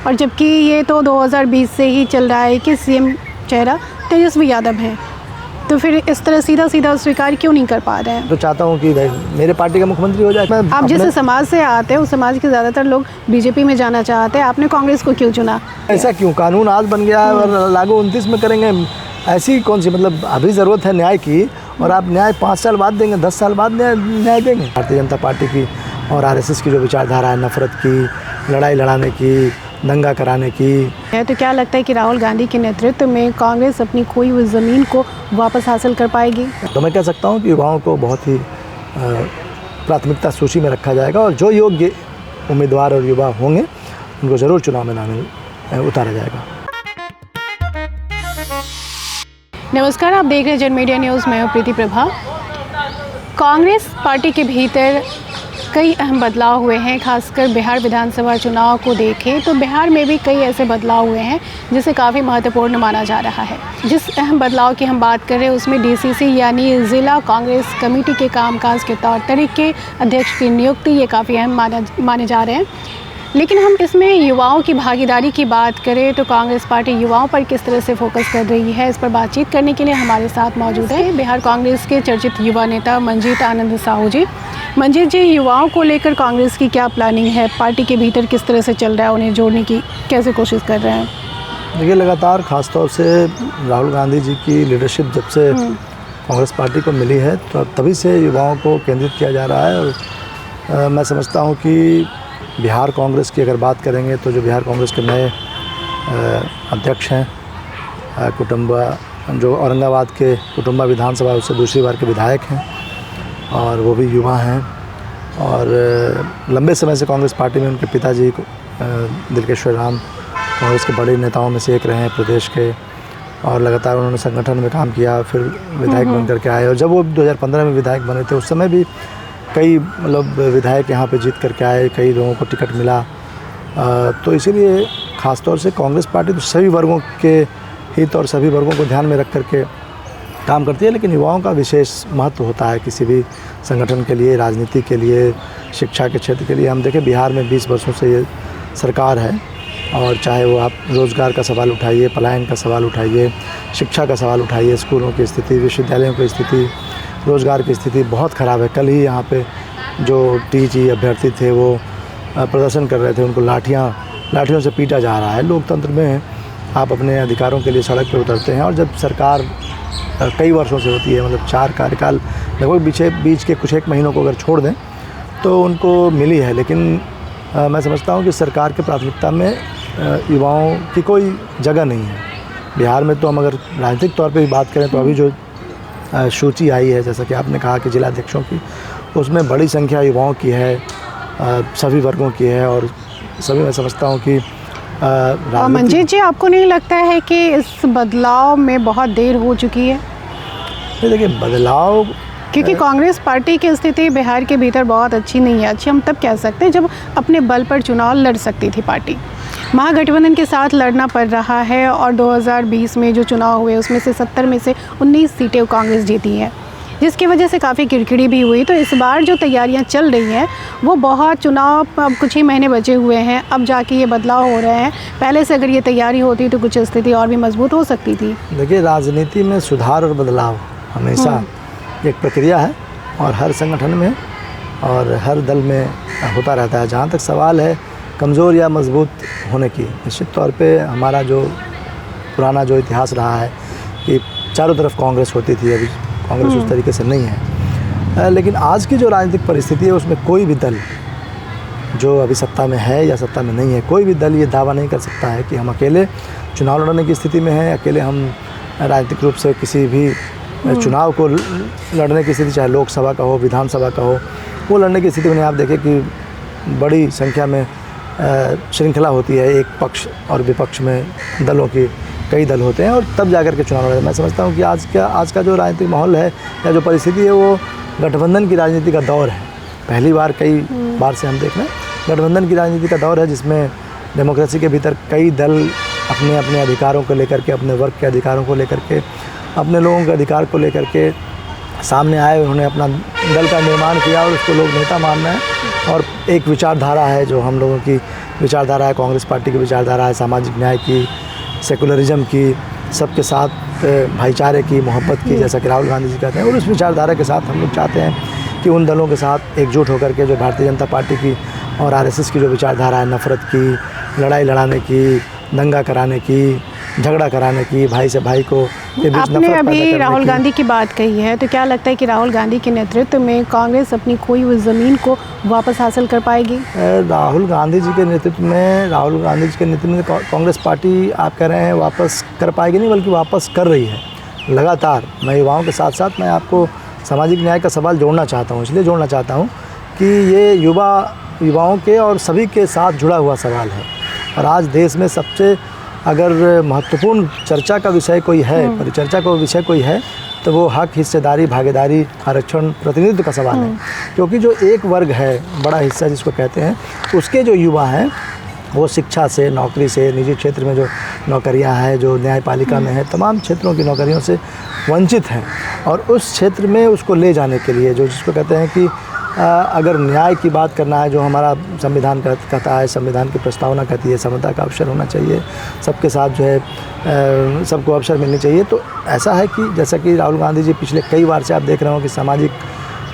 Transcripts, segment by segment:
और जबकि ये तो 2020 से ही चल रहा है कि सीएम चेहरा तेजस्वी यादव है, तो फिर इस तरह सीधा सीधा स्वीकार क्यों नहीं कर पा रहे हैं? तो चाहता हूँ कि मेरे पार्टी का मुख्यमंत्री हो जाए। आप जिस समाज से आते हैं उस समाज के ज़्यादातर लोग बीजेपी में जाना चाहते हैं, आपने कांग्रेस को क्यों चुना? ऐसा क्यों? कानून आज बन गया है और लागू 29 में करेंगे। ऐसी कौन सी, मतलब अभी ज़रूरत है न्याय की, और आप न्याय 5 साल बाद देंगे, 10 साल बाद न्याय देंगे? भारतीय जनता पार्टी की और आरएसएस की जो विचारधारा है, नफरत की, लड़ाई लड़ाने की, दंगा कराने की है, तो क्या लगता है कि राहुल गांधी के नेतृत्व में कांग्रेस अपनी खोई हुई ज़मीन को वापस हासिल कर पाएगी? तो मैं कह सकता हूँ कि युवाओं को बहुत ही प्राथमिकता सूची में रखा जाएगा, और जो योग्य उम्मीदवार और युवा होंगे उनको ज़रूर चुनाव मैदान में उतारा जाएगा। नमस्कार, आप देख रहे हैं जन मीडिया न्यूज़। मैं हूं प्रीति प्रभा। कांग्रेस पार्टी के भीतर कई अहम बदलाव हुए हैं, खासकर बिहार विधानसभा चुनाव को देखें तो बिहार में भी कई ऐसे बदलाव हुए हैं जिसे काफ़ी महत्वपूर्ण माना जा रहा है। जिस अहम बदलाव की हम बात कर रहे हैं उसमें डीसीसी यानी ज़िला कांग्रेस कमेटी के कामकाज के तौर तरीके, अध्यक्ष की नियुक्ति, ये काफ़ी अहम माने जा रहे हैं। लेकिन हम इसमें युवाओं की भागीदारी की बात करें तो कांग्रेस पार्टी युवाओं पर किस तरह से फोकस कर रही है, इस पर बातचीत करने के लिए हमारे साथ मौजूद है बिहार कांग्रेस के चर्चित युवा नेता मंजीत आनंद साहू जी। मंजीत जी, युवाओं को लेकर कांग्रेस की क्या प्लानिंग है? पार्टी के भीतर किस तरह से चल रहा है, उन्हें जोड़ने की कैसे कोशिश कर रहे हैं? देखिए, लगातार ख़ासतौर से राहुल गांधी जी की लीडरशिप जब से कांग्रेस पार्टी को मिली है तो तभी से युवाओं को केंद्रित किया जा रहा है। और मैं समझता हूँ कि बिहार कांग्रेस की अगर बात करेंगे तो जो बिहार कांग्रेस के नए अध्यक्ष हैं कुटुंबा, जो औरंगाबाद के कुटुंबा विधानसभा उससे दूसरी बार के विधायक हैं, और वो भी युवा हैं, और लंबे समय से कांग्रेस पार्टी में उनके पिताजी दिलकेश्वर राम कांग्रेस के बड़े नेताओं में से एक रहे हैं प्रदेश के, और लगातार उन्होंने संगठन में काम किया, फिर विधायक बन करके आए। और जब वो 2015 में विधायक बने थे उस समय भी कई विधायक यहाँ पे जीत करके आए, कई लोगों को टिकट मिला। तो इसीलिए ख़ासतौर से कांग्रेस पार्टी तो सभी वर्गों के हित और सभी वर्गों को ध्यान में रख करके काम करती है, लेकिन युवाओं का विशेष महत्व होता है किसी भी संगठन के लिए, राजनीति के लिए, शिक्षा के क्षेत्र के लिए। हम देखें बिहार में 20 वर्षों से ये सरकार है, और चाहे वो आप रोज़गार का सवाल उठाइए, पलायन का सवाल उठाइए, शिक्षा का सवाल उठाइए, स्कूलों की स्थिति, विश्वविद्यालयों की स्थिति, रोज़गार की स्थिति बहुत ख़राब है। कल ही यहाँ पे जो टीजी अभ्यर्थी थे वो प्रदर्शन कर रहे थे, उनको लाठियों से पीटा जा रहा है। लोकतंत्र में आप अपने अधिकारों के लिए सड़क पर उतरते हैं, और जब सरकार कई वर्षों से होती है, मतलब 4 कार्यकाल लगभग बीच के कुछ एक महीनों को अगर छोड़ दें तो उनको मिली है, लेकिन मैं समझता हूँ कि सरकार के प्राथमिकता में युवाओं की कोई जगह नहीं है। बिहार में तो हम अगर राजनीतिक तौर पे भी बात करें तो अभी जो सूची आई है, जैसा कि आपने कहा कि जिलाध्यक्षों की, उसमें बड़ी संख्या युवाओं की है, सभी वर्गों की है, और सभी मैं समझता हूँ कि मंजीत जी, आपको नहीं लगता है कि इस बदलाव में बहुत देर हो चुकी है? देखिए, बदलाव, क्योंकि कांग्रेस पार्टी की स्थिति बिहार के भीतर बहुत अच्छी नहीं है। अच्छी हम तब कह सकते हैं जब अपने बल पर चुनाव लड़ सकती थी पार्टी। महागठबंधन के साथ लड़ना पड़ रहा है, और 2020 में जो चुनाव हुए उसमें से 70 में से 19 सीटें कांग्रेस जीती हैं, जिसकी वजह से काफ़ी किरकिरी भी हुई। तो इस बार जो तैयारियां चल रही हैं वो बहुत, चुनाव अब कुछ ही महीने बचे हुए हैं, अब जाके ये बदलाव हो रहे हैं। पहले से अगर ये तैयारी होती तो कुछ स्थिति और भी मजबूत हो सकती थी। देखिए, राजनीति में सुधार और बदलाव हमेशा एक प्रक्रिया है, और हर संगठन में और हर दल में होता रहता है। जहाँ तक सवाल है कमज़ोर या मजबूत होने की, निश्चित तौर पे हमारा जो पुराना जो इतिहास रहा है कि चारों तरफ कांग्रेस होती थी, अभी कांग्रेस उस तरीके से नहीं है। लेकिन आज की जो राजनीतिक परिस्थिति है उसमें कोई भी दल जो अभी सत्ता में है या सत्ता में नहीं है, कोई भी दल ये दावा नहीं कर सकता है कि हम अकेले चुनाव लड़ने की स्थिति में हैं, अकेले हम राजनीतिक रूप से किसी भी चुनाव को लड़ने की स्थिति, चाहे लोकसभा का हो, विधानसभा का हो, वो लड़ने की स्थिति में। आप देखें कि बड़ी संख्या में श्रृंखला होती है, एक पक्ष और विपक्ष में दलों की कई दल होते हैं, और तब जाकर के चुनाव लड़े। मैं समझता हूँ कि आज का जो राजनीतिक माहौल है या जो परिस्थिति है वो गठबंधन की राजनीति का दौर है। पहली बार, कई बार से हम देख रहे हैं गठबंधन की राजनीति का दौर है, जिसमें डेमोक्रेसी के भीतर कई दल अपने अपने अधिकारों को लेकर के, अपने वर्ग के अधिकारों को लेकर के, अपने लोगों के अधिकार को लेकर के सामने आए। उन्होंने अपना दल का निर्माण किया और उसको लोग नेता मान रहे हैं, और एक विचारधारा है जो हम लोगों की विचारधारा है, कांग्रेस पार्टी की विचारधारा है सामाजिक न्याय की, सेकुलरिज्म की, सबके साथ भाईचारे की, मोहब्बत की, जैसा कि राहुल गांधी जी कहते हैं। और उस विचारधारा के साथ हम लोग चाहते हैं कि उन दलों के साथ एकजुट होकर के जो भारतीय जनता पार्टी की और आरएसएस की जो विचारधारा है, नफ़रत की, लड़ाई लड़ाने की, दंगा कराने की, झगड़ा कराने की, भाई से भाई को के बीच आपने नफरत अभी पैदा करने राहुल की। गांधी की बात कही है, तो क्या लगता है कि राहुल गांधी के नेतृत्व में कांग्रेस अपनी खोई हुई ज़मीन को वापस हासिल कर पाएगी? राहुल गांधी जी के नेतृत्व में कांग्रेस पार्टी आप कह रहे हैं वापस कर पाएगी नहीं, बल्कि वापस कर रही है लगातार। मैं युवाओं के साथ साथ मैं आपको सामाजिक न्याय का सवाल जोड़ना चाहता हूँ, इसलिए जोड़ना चाहता हूँ कि ये युवाओं के और सभी के साथ जुड़ा हुआ सवाल है। और आज देश में सबसे अगर महत्वपूर्ण चर्चा का विषय कोई है, परिचर्चा का विषय कोई है, तो वो हक, हिस्सेदारी, भागीदारी, आरक्षण, प्रतिनिधित्व का सवाल है। क्योंकि जो एक वर्ग है, बड़ा हिस्सा जिसको कहते हैं, उसके जो युवा हैं वो शिक्षा से, नौकरी से, निजी क्षेत्र में जो नौकरियां हैं, जो न्यायपालिका में है, तमाम क्षेत्रों की नौकरियों से वंचित हैं। और उस क्षेत्र में उसको ले जाने के लिए जो जिसको कहते हैं कि अगर न्याय की बात करना है, जो हमारा संविधान कहता है, संविधान की प्रस्तावना कहती है, समता का अवसर होना चाहिए, सबके साथ जो है सबको अवसर मिलनी चाहिए। तो ऐसा है कि जैसा कि राहुल गांधी जी पिछले कई बार से आप देख रहे हो कि सामाजिक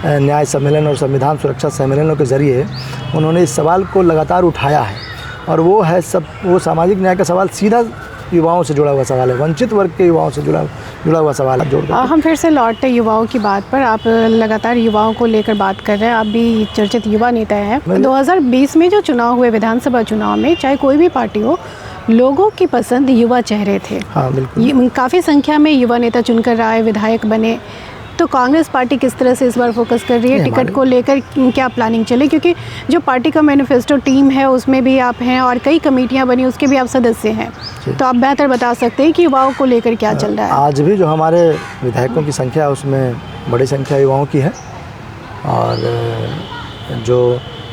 न्याय सम्मेलन और संविधान सुरक्षा सम्मेलनों के ज़रिए उन्होंने इस सवाल को लगातार उठाया है। और वो सामाजिक न्याय का सवाल सीधा युवाओं से जुड़ा हुआ सवाल है, वंचित वर्ग के युवाओं से जुड़ा हुआ सवाल है। जोड़कर हम फिर से लौटते युवाओं की बात पर। आप लगातार युवाओं को लेकर बात कर रहे हैं, आप भी चर्चित युवा नेता हैं। 2020 में जो चुनाव हुए, विधानसभा चुनाव में, चाहे कोई भी पार्टी हो, लोगों की पसंद युवा चेहरे थे। हाँ, बिल्कुल। काफ़ी संख्या में युवा नेता चुनकर आए, विधायक बने। तो कांग्रेस पार्टी किस तरह से इस बार फोकस कर रही है? टिकट को लेकर क्या प्लानिंग चले? क्योंकि जो पार्टी का मैनिफेस्टो टीम है उसमें भी आप हैं और कई कमेटियां बनी, उसके भी आप सदस्य हैं, तो आप बेहतर बता सकते हैं कि युवाओं को लेकर क्या चल रहा है। आज भी जो हमारे विधायकों की संख्या है उसमें बड़ी संख्या युवाओं की है। और जो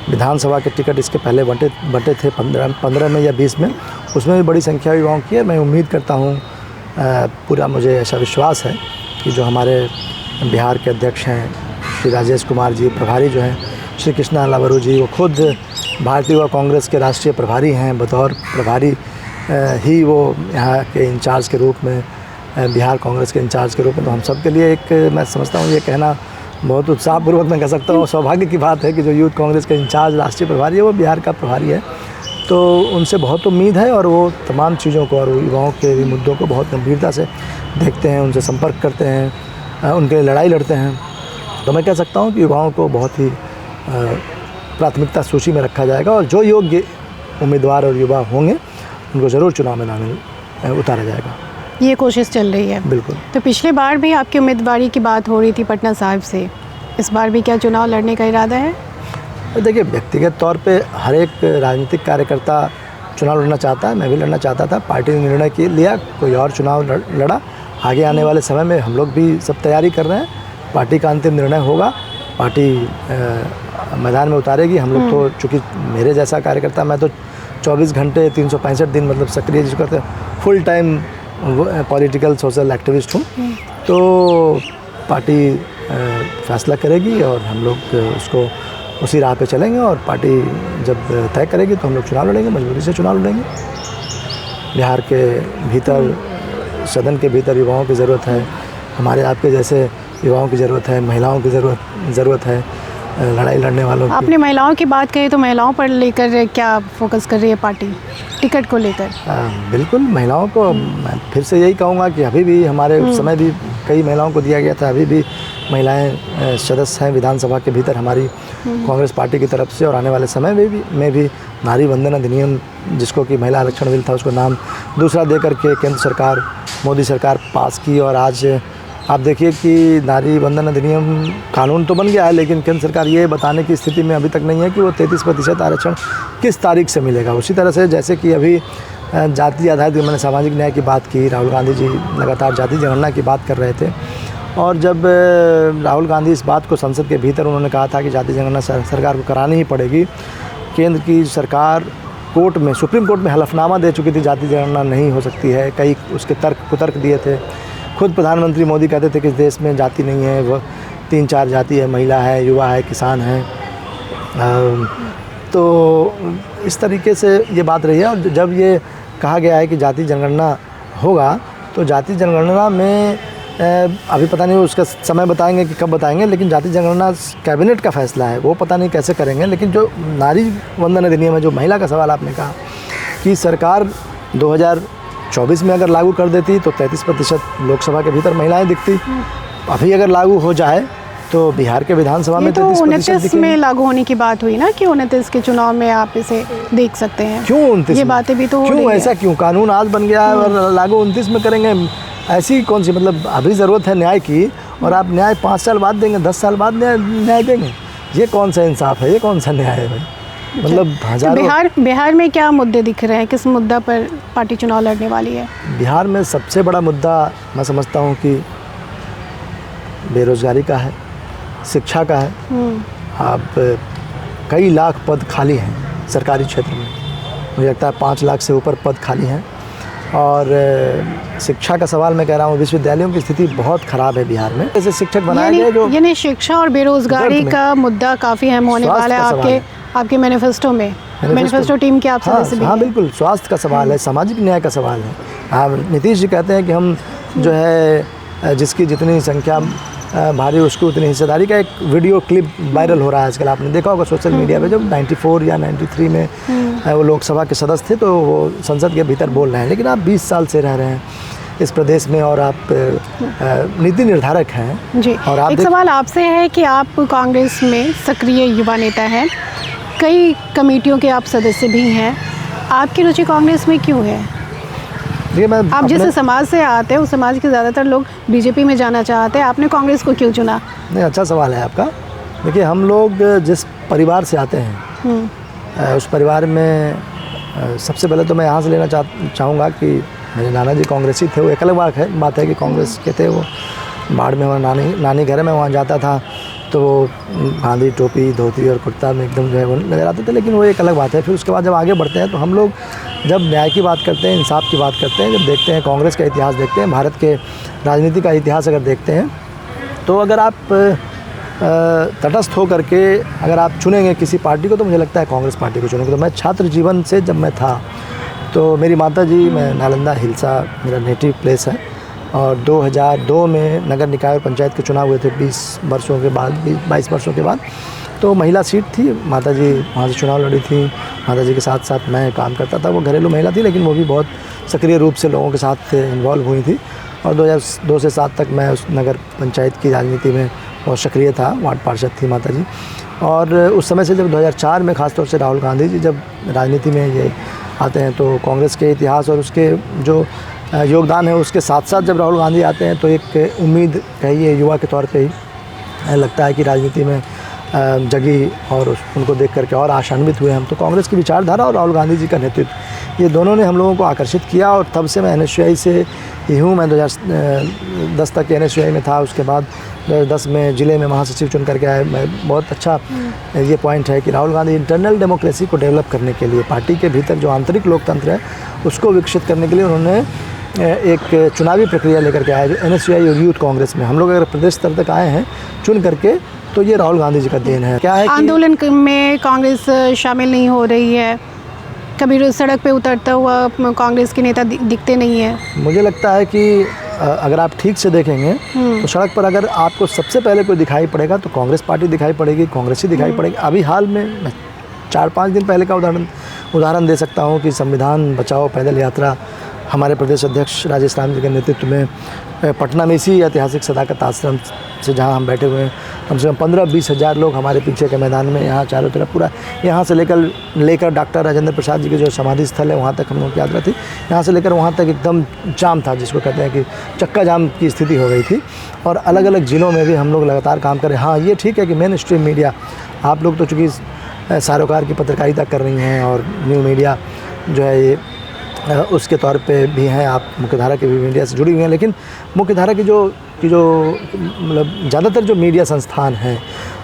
विधानसभा के टिकट इसके पहले बंटे थे 15 में या 20 में, उसमें भी बड़ी संख्या युवाओं की है। मैं उम्मीद करता हूँ, पूरा मुझे ऐसा विश्वास है कि जो हमारे बिहार के अध्यक्ष हैं श्री राजेश कुमार जी, प्रभारी जो हैं श्री कृष्णा लावरू जी, वो खुद भारतीय युवा कांग्रेस के राष्ट्रीय प्रभारी हैं। बतौर प्रभारी ही वो यहाँ के इंचार्ज के रूप में, बिहार कांग्रेस के इंचार्ज के रूप में, तो हम सब के लिए एक, मैं समझता हूँ ये कहना बहुत उत्साहपूर्वक मैं कह सकता हूँ, सौभाग्य की बात है कि जो यूथ कांग्रेस के इंचार्ज राष्ट्रीय प्रभारी है वो बिहार का प्रभारी है। तो उनसे बहुत उम्मीद है और वो तमाम चीज़ों को और युवाओं के भी मुद्दों को बहुत गंभीरता से देखते हैं, उनसे संपर्क करते हैं, उनके लिए लड़ाई लड़ते हैं। तो मैं कह सकता हूँ कि युवाओं को बहुत ही प्राथमिकता सूची में रखा जाएगा और जो योग्य उम्मीदवार और युवा होंगे उनको ज़रूर चुनाव मैदान में उतारा जाएगा। ये कोशिश चल रही है। बिल्कुल। तो पिछले बार भी आपकी उम्मीदवारी की बात हो रही थी पटना साहिब से, इस बार भी क्या चुनाव लड़ने का इरादा है? देखिए, व्यक्तिगत तौर पे हर एक राजनीतिक कार्यकर्ता चुनाव लड़ना चाहता है, मैं भी लड़ना चाहता था। पार्टी ने निर्णय लिया, कोई और चुनाव लड़ा। आगे आने वाले समय में हम लोग भी सब तैयारी कर रहे हैं, पार्टी का अंतिम निर्णय होगा, पार्टी मैदान में उतारेगी। हम लोग तो, चूँकि मेरे जैसा कार्यकर्ता, मैं तो 24 घंटे 365 दिन मतलब सक्रिय, जिसको कहते हैं full time political social activist हूँ। तो पार्टी फैसला करेगी और हम लोग उसको उसी राह पे चलेंगे और पार्टी जब तय करेगी तो हम लोग चुनाव लड़ेंगे, मजबूरी से चुनाव लड़ेंगे। बिहार के भीतर, सदन के भीतर युवाओं की ज़रूरत है, हमारे आपके जैसे युवाओं की ज़रूरत है, महिलाओं की ज़रूरत है, लड़ाई लड़ने वालों की। आपने महिलाओं की बात कही, तो महिलाओं पर लेकर क्या फोकस कर रही है पार्टी टिकट को लेकर? बिल्कुल, महिलाओं को मैं फिर से यही कहूँगा कि अभी भी हमारे उस समय भी कई महिलाओं को दिया गया था, अभी भी महिलाएं सदस्य हैं विधानसभा के भीतर हमारी कांग्रेस पार्टी की तरफ से। और आने वाले समय में भी नारी वंदन अधिनियम, जिसको कि महिला आरक्षण बिल था, उसको नाम दूसरा दे करके केंद्र सरकार, मोदी सरकार पास की। और आज आप देखिए कि नारी वंदन अधिनियम कानून तो बन गया है, लेकिन केंद्र सरकार ये बताने की स्थिति में अभी तक नहीं है कि वो 33% आरक्षण किस तारीख से मिलेगा। उसी तरह से जैसे कि अभी जाति आधारित, मैंने सामाजिक न्याय की बात की, राहुल गांधी जी लगातार जाति जनगणना की बात कर रहे थे। और जब राहुल गांधी इस बात को संसद के भीतर उन्होंने कहा था कि जाति जनगणना सरकार को करानी ही पड़ेगी, केंद्र की सरकार कोर्ट में, सुप्रीम कोर्ट में हलफनामा दे चुकी थी, जाति जनगणना नहीं हो सकती है। कई उसके कुतर्क दिए थे। खुद प्रधानमंत्री मोदी कहते थे कि इस देश में जाति नहीं है, वह 3-4 जाति है, महिला है, युवा है, किसान है। तो इस तरीके से ये बात रही है। और जब ये कहा गया है कि जाति जनगणना होगा, तो जाति जनगणना में अभी पता नहीं उसका समय बताएंगे कि कब बताएंगे, लेकिन जाति जनगणना कैबिनेट का फैसला है, वो पता नहीं कैसे करेंगे। लेकिन जो नारी वंदन अधिनियम है, जो महिला का सवाल आपने कहा कि सरकार 2024 में अगर लागू कर देती तो 33% लोकसभा के भीतर महिलाएं दिखती। अभी अगर लागू हो जाए तो बिहार के विधानसभा में 33% 29 में लागू होने की बात हुई ना कि 29 के चुनाव में आप इसे देख सकते हैं। क्यों 29? ये बातें भी तो हो रही क्यों है। ऐसा क्यों? कानून आज बन गया है और लागू 29 में करेंगे? ऐसी कौन सी, मतलब अभी ज़रूरत है न्याय की और आप न्याय 5 साल बाद देंगे, 10 साल बाद न्याय देंगे? ये कौन सा इंसाफ है? ये कौन सा न्याय है भाई? मतलब हजारों। बिहार में क्या मुद्दे दिख रहे हैं? किस मुद्दा पर पार्टी चुनाव लड़ने वाली है? बिहार में सबसे बड़ा मुद्दा मैं समझता हूँ कि बेरोजगारी का है, शिक्षा का है। अब कई लाख पद खाली हैं सरकारी क्षेत्र में, मुझे लगता है 5 लाख से ऊपर पद खाली हैं। और शिक्षा का सवाल मैं कह रहा हूँ, विश्वविद्यालयों की स्थिति बहुत ख़राब है बिहार में। जैसे शिक्षक बनाए गए जो, यानी शिक्षा और बेरोजगारी का मुद्दा काफ़ी अहम होने वाला है आपके मैनिफेस्टो में। मैनिफेस्टो टीम के आप सदस्य भी हैं। हाँ बिल्कुल, स्वास्थ्य का सवाल है, सामाजिक न्याय का सवाल है। हाँ, नीतीश जी कहते हैं कि हम जो है जिसकी जितनी संख्या भारी उसकी उतनी हिस्सेदारी का एक वीडियो क्लिप वायरल हो रहा है आजकल, आपने देखा होगा सोशल मीडिया पे। जब 94 या 93 में वो लोकसभा के सदस्य थे तो वो संसद के भीतर बोल रहे हैं, लेकिन आप 20 साल से रह रहे हैं इस प्रदेश में और आप नीति निर्धारक हैं जी। और आप एक सवाल आपसे है कि आप कांग्रेस में सक्रिय युवा नेता हैं, कई कमेटियों के आप सदस्य भी हैं, आपकी रुचि कांग्रेस में क्यों है? आप जिस समाज से आते हैं उस समाज के ज़्यादातर लोग बीजेपी में जाना चाहते हैं, आपने कांग्रेस को क्यों चुना? नहीं, अच्छा सवाल है आपका। देखिए, हम लोग जिस परिवार से आते हैं उस परिवार में सबसे पहले तो मैं यहाँ से लेना चाहूँगा कि मेरे नाना जी कांग्रेसी थे। वो एक अलग बात है कि कांग्रेस के थे। वो बाढ़ में हमारा नानी घर है, मैं वहाँ जाता था तो वो गांधी टोपी धोती और कुर्ता में एकदम जो है वो नज़र आते थे, लेकिन वो एक अलग बात है। फिर उसके बाद जब आगे बढ़ते हैं तो हम लोग जब न्याय की बात करते हैं, इंसाफ की बात करते हैं, जब देखते हैं कांग्रेस का इतिहास देखते हैं, भारत के राजनीति का इतिहास अगर देखते हैं, तो अगर आप तटस्थ हो करके अगर आप चुनेंगे किसी पार्टी को तो मुझे लगता है कांग्रेस पार्टी को चुनेंगे। तो मैं छात्र जीवन से जब मैं था तो मेरी माता जी, मैं नालंदा हिल्सा मेरा नेटिव प्लेस है, और 2002 में नगर निकाय और पंचायत के चुनाव हुए थे 20 वर्षों के बाद, 22 वर्षों के बाद। तो महिला सीट थी, माता जी वहाँ से चुनाव लड़ी थी। माता जी के साथ साथ मैं काम करता था। वो घरेलू महिला थी लेकिन वो भी बहुत सक्रिय रूप से लोगों के साथ इन्वॉल्व हुई थी। और 2002 से 7 तक मैं उस नगर पंचायत की राजनीति में बहुत सक्रिय था, वार्ड पार्षद थी माता जी। और उस समय से जब 2004 में ख़ासतौर से राहुल गांधी जी जब राजनीति में ये आते हैं तो कांग्रेस के इतिहास और उसके जो योगदान है उसके साथ साथ जब राहुल गांधी आते हैं तो एक उम्मीद कहिए युवा के तौर पे ही लगता है कि राजनीति में जगी और उनको देख करके और आशान्वित हुए हम। तो कांग्रेस की विचारधारा और राहुल गांधी जी का नेतृत्व, ये दोनों ने हम लोगों को आकर्षित किया। और तब से मैं NSUI से ही हूँ। मैं 2010 तक NSUI में था, उसके बाद 2010 में ज़िले में महासचिव चुन करके आए। मैं बहुत अच्छा ये पॉइंट है कि राहुल गांधी इंटरनल डेमोक्रेसी को डेवलप करने के लिए, पार्टी के भीतर जो आंतरिक लोकतंत्र है उसको विकसित करने के लिए उन्होंने एक चुनावी प्रक्रिया लेकर के आया जो NSUI और यूथ कांग्रेस में हम लोग अगर प्रदेश स्तर तक आए हैं चुन करके, तो ये राहुल गांधी जी का देन है। क्या है आंदोलन में कांग्रेस शामिल नहीं हो रही है, कभी सड़क पे उतरता हुआ कांग्रेस के नेता दिखते नहीं है। मुझे लगता है कि अगर आप ठीक से देखेंगे तो सड़क पर अगर आपको सबसे पहले कोई दिखाई पड़ेगा तो कांग्रेस पार्टी दिखाई पड़ेगी, कांग्रेस ही दिखाई पड़ेगी। अभी हाल में मैं 4-5 दिन पहले का उदाहरण दे सकता हूँ कि संविधान बचाओ पैदल यात्रा हमारे प्रदेश अध्यक्ष राजेश राम जी के नेतृत्व में पटना में इसी ऐतिहासिक सदाकत आश्रम से जहाँ हम बैठे हुए हैं, कम से कम 15-20 हज़ार लोग हमारे पीछे के मैदान में, यहाँ चारों तरफ पूरा, यहाँ से लेकर डॉक्टर राजेंद्र प्रसाद जी के जो समाधि स्थल है वहाँ तक हम लोग की यात्रा थी। यहाँ से लेकर वहाँ तक एकदम जाम था, जिसको कहते हैं कि चक्का जाम की स्थिति हो गई थी। और अलग अलग ज़िलों में भी हम लोग लगातार काम करें। हाँ, ये ठीक है कि मेन स्ट्रीम मीडिया, आप लोग तो चूँकि सरोकार की पत्रकारिता कर रही हैं और न्यू मीडिया जो है ये उसके तौर पे भी हैं, आप मुख्यधारा के भी मीडिया से जुड़ी हुई हैं, लेकिन मुख्यधारा की जो मतलब ज़्यादातर जो मीडिया संस्थान हैं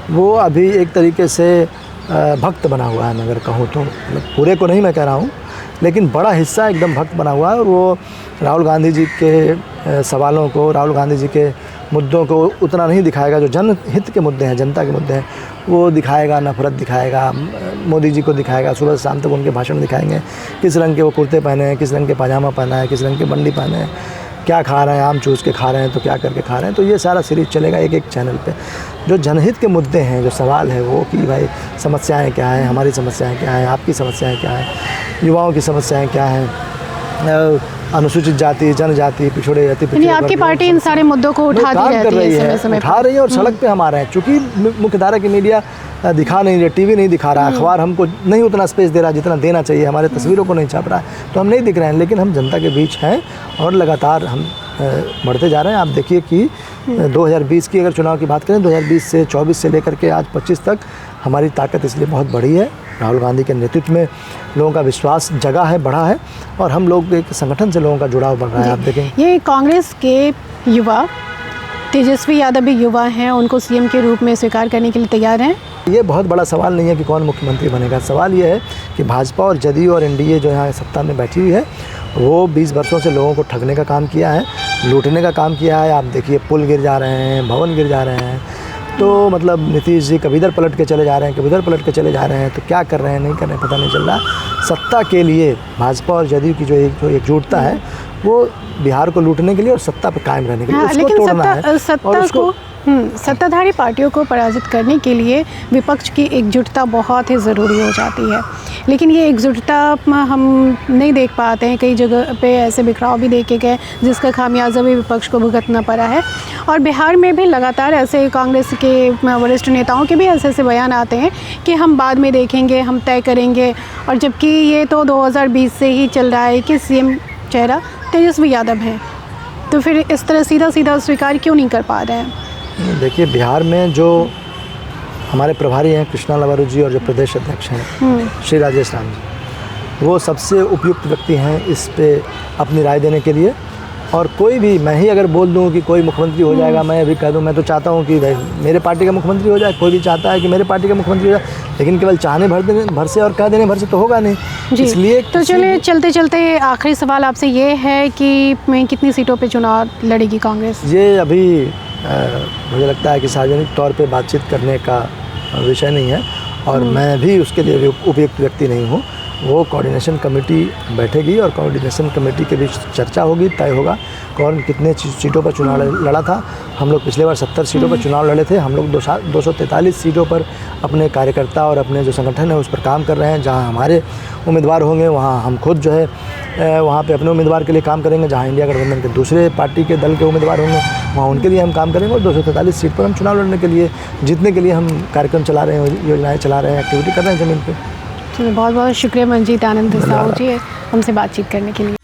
वो अभी एक तरीके से भक्त बना हुआ है। मैं अगर कहूँ तो पूरे को नहीं मैं कह रहा हूँ, लेकिन बड़ा हिस्सा एकदम भक्त बना हुआ है। और वो राहुल गांधी जी के सवालों को, राहुल गांधी जी के मुद्दों को उतना नहीं दिखाएगा, जो जनहित के मुद्दे हैं, जनता के मुद्दे हैं, वो दिखाएगा। नफरत दिखाएगा, मोदी जी को दिखाएगा, सुबह से शाम तक उनके भाषण दिखाएंगे, किस रंग के वो कुर्ते पहने हैं, किस रंग के पाजामा पहना है, किस रंग के बंडी पहने हैं, क्या खा रहे हैं, आम चूस के खा रहे हैं तो क्या करके खा रहे हैं। तो ये सारा सीरीज़ चलेगा एक एक चैनल पे। जो जनहित के मुद्दे हैं, जो सवाल है वो कि भाई समस्याएं क्या हैं, हमारी समस्याएं क्या हैं, आपकी समस्याएं क्या हैं, युवाओं की समस्याएं क्या हैं, अनुसूचित जाति, जनजाति, पिछड़े जाति, आपकी पार्टी इन सारे मुद्दों को उठाती रहती है, समय उठा रही है और सड़क पे हम आ रहे हैं। चूँकि मुख्यधारा की मीडिया दिखा नहीं रही, टीवी नहीं दिखा रहा, अखबार हमको नहीं उतना स्पेस दे रहा जितना देना चाहिए, हमारे तस्वीरों को नहीं छाप रहा है, तो हम नहीं दिख रहे हैं। लेकिन हम जनता के बीच हैं और लगातार हम बढ़ते जा रहे हैं। आप देखिए कि 2020 की अगर चुनाव की बात करें, 2020 से 24 से लेकर के आज 25 तक हमारी ताकत इसलिए बहुत बड़ी है। राहुल गांधी के नेतृत्व में लोगों का विश्वास जगा है, बढ़ा है, और हम लोग एक संगठन से लोगों का जुड़ाव बढ़ रहा है। आप देखें, ये कांग्रेस के युवा, तेजस्वी यादव भी युवा हैं, उनको सीएम के रूप में स्वीकार करने के लिए तैयार हैं। ये बहुत बड़ा सवाल नहीं है कि कौन मुख्यमंत्री बनेगा। सवाल ये है कि भाजपा और जदयू और एनडीए जो यहाँ सत्ता में बैठी हुई है, वो 20 वर्षों से लोगों को ठगने का काम किया है, लूटने का काम किया है। आप देखिए, पुल गिर जा रहे हैं, भवन गिर जा रहे हैं, तो मतलब नीतीश जी कभी इधर पलट के चले जा रहे हैं, कभी उधर पलट के चले जा रहे हैं, तो क्या कर रहे हैं, नहीं कर रहे हैं, पता नहीं चल रहा। सत्ता के लिए भाजपा और जदयू की जो एकजुटता है, वो बिहार को लूटने के लिए और सत्ता पर कायम रहने के लिए, उसको तोड़ना है। सत्ताधारी पार्टियों को पराजित करने के लिए विपक्ष की एकजुटता बहुत ही ज़रूरी हो जाती है, लेकिन ये एकजुटता हम नहीं देख पाते हैं। कई जगह पे ऐसे बिखराव भी देखे गए जिसका खामियाजा भी विपक्ष को भुगतना पड़ा है। और बिहार में भी लगातार ऐसे कांग्रेस के वरिष्ठ नेताओं के भी ऐसे बयान आते हैं कि हम बाद में देखेंगे, हम तय करेंगे, और जबकि ये तो 2020 से ही चल रहा है कि सीएम चेहरा तेजस्वी यादव हैं। तो फिर इस तरह सीधा सीधा स्वीकार क्यों नहीं कर पा रहे हैं? देखिए, बिहार में जो हमारे प्रभारी हैं कृष्णा लवारू जी, और जो प्रदेश अध्यक्ष हैं श्री राजेश राम जी, वो सबसे उपयुक्त व्यक्ति हैं इस पे अपनी राय देने के लिए। और कोई भी, मैं ही अगर बोल दूं कि कोई मुख्यमंत्री हो जाएगा, मैं अभी कह दूं मैं तो चाहता हूं कि भाई मेरे पार्टी का मुख्यमंत्री हो जाए, कोई भी चाहता है कि मेरे पार्टी का मुख्यमंत्री हो जाए, लेकिन केवल चाहने भर से और कह देने भर से तो होगा नहीं। इसलिए तो चलिए, चलते चलते आखिरी सवाल आपसे ये है कि कितनी सीटों पर चुनाव लड़ेगी कांग्रेस? ये अभी मुझे लगता है कि सार्वजनिक तौर पे बातचीत करने का विषय नहीं है, और मैं भी उसके लिए उपयुक्त व्यक्ति नहीं हूँ। वो कोऑर्डिनेशन कमेटी बैठेगी और कोऑर्डिनेशन कमेटी के बीच चर्चा होगी, तय होगा कौन कितने सीटों पर चुनाव लड़ा था। हम लोग पिछले बार 70 सीटों पर चुनाव लड़े थे। हम लोग 243 सीटों पर अपने कार्यकर्ता और अपने जो संगठन है उस पर काम कर रहे हैं। जहाँ हमारे उम्मीदवार होंगे वहाँ हम खुद जो है वहाँ पे अपने उम्मीदवार के लिए काम करेंगे। जहाँ इंडिया गठबंधन के दूसरे पार्टी के दल के उम्मीदवार होंगे वहाँ उनके लिए हम काम करेंगे। और 243 सीट पर हम चुनाव लड़ने के लिए, जीतने के लिए हम कार्यक्रम चला रहे हैं, योजनाएँ चला रहे हैं, एक्टिविटी कर रहे हैं ज़मीन पर। बहुत बहुत शुक्रिया मंजीत आनंद साहू जी हमसे बातचीत करने के लिए।